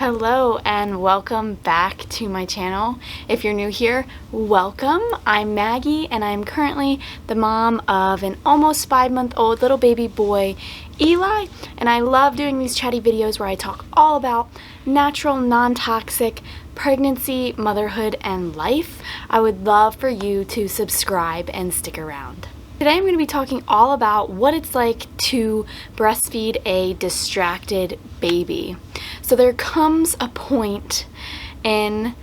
Hello and welcome back to my channel. If you're new here, welcome. I'm Maggie and I'm currently the mom of an almost 5-month-old little baby boy, Eli, and I love doing these chatty videos where I talk all about natural, non-toxic pregnancy, motherhood, and life. I would love for you to subscribe and stick around. Today I'm going to be talking all about what it's like to breastfeed a distracted baby. So there comes a point in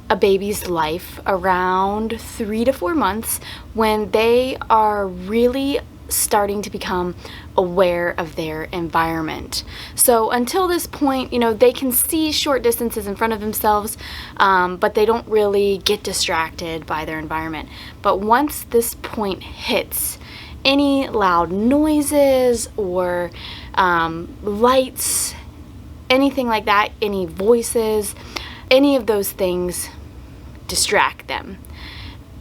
a baby's life around 3 to 4 months when they are really starting to become aware of their environment. So until this point, they can see short distances in front of themselves, but they don't really get distracted by their environment. But once this point hits, any loud noises or lights, anything like that, any voices, any of those things distract them.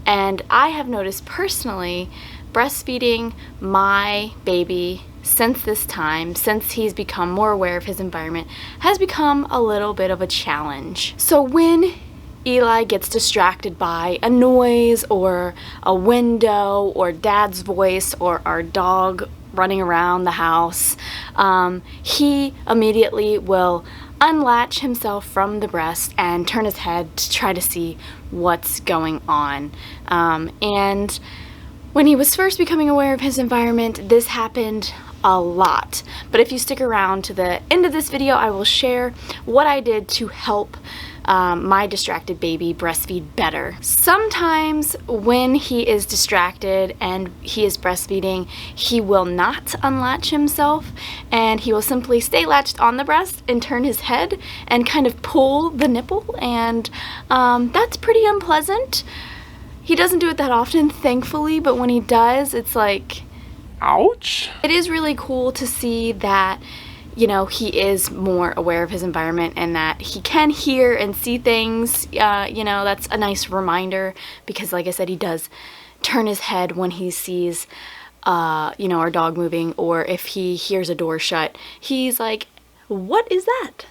And I have noticed personally, breastfeeding my baby since he's become more aware of his environment, has become a little bit of a challenge. So when Eli gets distracted by a noise or a window or dad's voice or our dog running around the house, he immediately will unlatch himself from the breast and turn his head to try to see what's going on. And when he was first becoming aware of his environment, this happened a lot. But if you stick around to the end of this video, I will share what I did to help my distracted baby breastfeed better. Sometimes when he is distracted and he is breastfeeding, he will not unlatch himself and he will simply stay latched on the breast and turn his head and kind of pull the nipple, and that's pretty unpleasant. He doesn't do it that often, thankfully, but when he does, it's like, ouch. It is really cool to see that, he is more aware of his environment and that he can hear and see things. That's a nice reminder because, like I said, he does turn his head when he sees, our dog moving, or if he hears a door shut, he's like, what is that?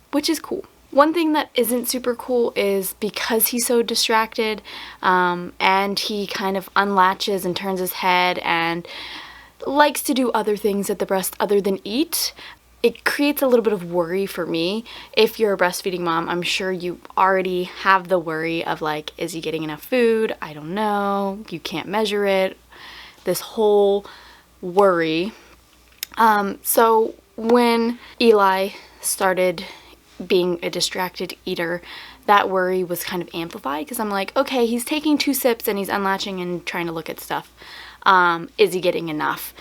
Which is cool. One thing that isn't super cool is because he's so distracted and he kind of unlatches and turns his head and likes to do other things at the breast other than eat, it creates a little bit of worry for me. If you're a breastfeeding mom, I'm sure you already have the worry of like, is he getting enough food? I don't know. You can't measure it. This whole worry. So when Eli started being a distracted eater, that worry was kind of amplified because I'm like, okay, he's taking 2 sips and he's unlatching and trying to look at stuff. Is he getting enough?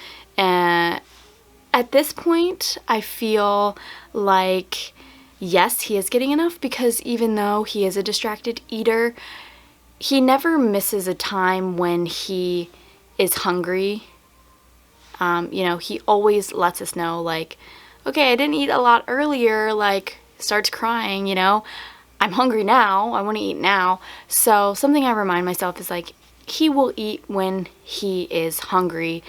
At this point, I feel like, yes, he is getting enough because even though he is a distracted eater, he never misses a time when he is hungry. He always lets us know, like, okay, I didn't eat a lot earlier, like, starts crying, I'm hungry now, I want to eat now. So something I remind myself is like, he will eat when he is hungry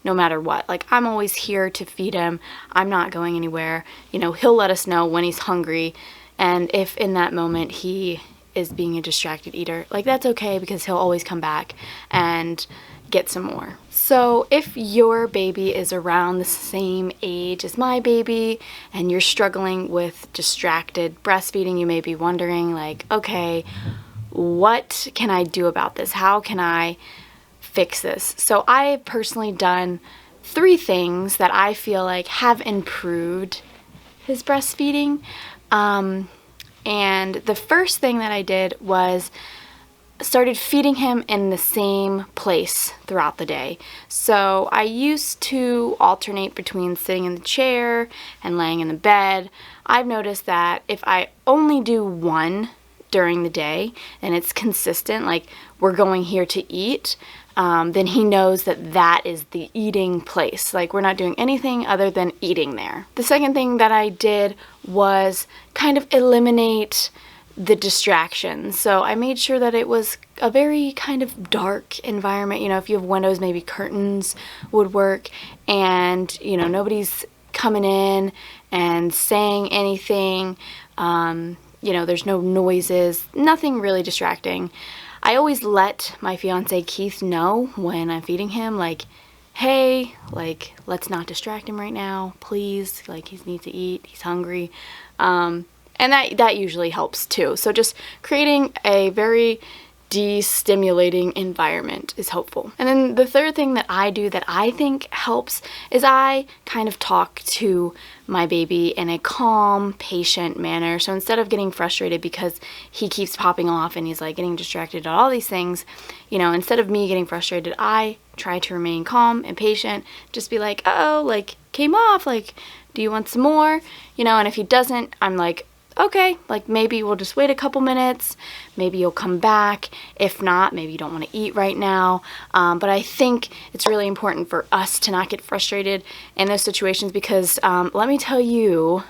no matter what. Like, I'm always here to feed him. I'm not going anywhere. He'll let us know when he's hungry, and if in that moment he is being a distracted eater, like, that's okay because he'll always come back and get some more. So if your baby is around the same age as my baby and you're struggling with distracted breastfeeding, you may be wondering, like, okay, what can I do about this? How can I fix this? So I've personally done 3 things that I feel like have improved his breastfeeding. And the first thing that I did was started feeding him in the same place throughout the day. So I used to alternate between sitting in the chair and laying in the bed. I've noticed that if I only do one during the day and it's consistent, like we're going here to eat, then he knows that that is the eating place. Like, we're not doing anything other than eating there. The second thing that I did was kind of eliminate the distractions. So I made sure that it was a very kind of dark environment. If you have windows, maybe curtains would work, and nobody's coming in and saying anything You know, there's no noises, nothing really distracting. I always let my fiance Keith know when I'm feeding him, like, hey, like, let's not distract him right now, please. Like, he needs to eat, he's hungry. And that usually helps too. So just creating a very de-stimulating environment is helpful. And then the third thing that I do that I think helps is I kind of talk to my baby in a calm, patient manner. So instead of getting frustrated because he keeps popping off and he's like getting distracted at all these things, you know, instead of me getting frustrated, I try to remain calm and patient, just be like, oh, like, came off, like, do you want some more? You know, and if he doesn't, I'm like, okay, like, maybe we'll just wait a couple minutes, maybe you'll come back. If not, maybe you don't want to eat right now. But I think it's really important for us to not get frustrated in those situations because let me tell you,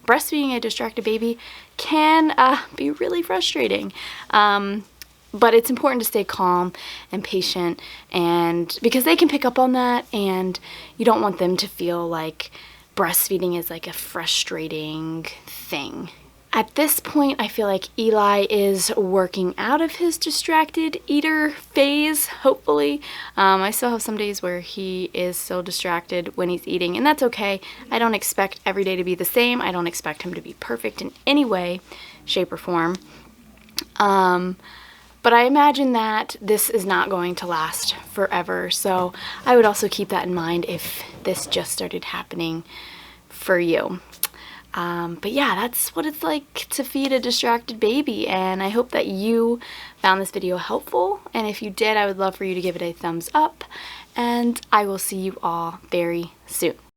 breastfeeding a distracted baby can be really frustrating. But it's important to stay calm and patient, and because they can pick up on that, and you don't want them to feel like breastfeeding is like a frustrating thing. At this point, I feel like Eli is working out of his distracted eater phase, hopefully. I still have some days where he is still distracted when he's eating, and that's okay. I don't expect every day to be the same. I don't expect him to be perfect in any way, shape, or form. But I imagine that this is not going to last forever, so I would also keep that in mind if this just started happening for you. But yeah, that's what it's like to feed a distracted baby, and I hope that you found this video helpful, and if you did, I would love for you to give it a thumbs up, and I will see you all very soon.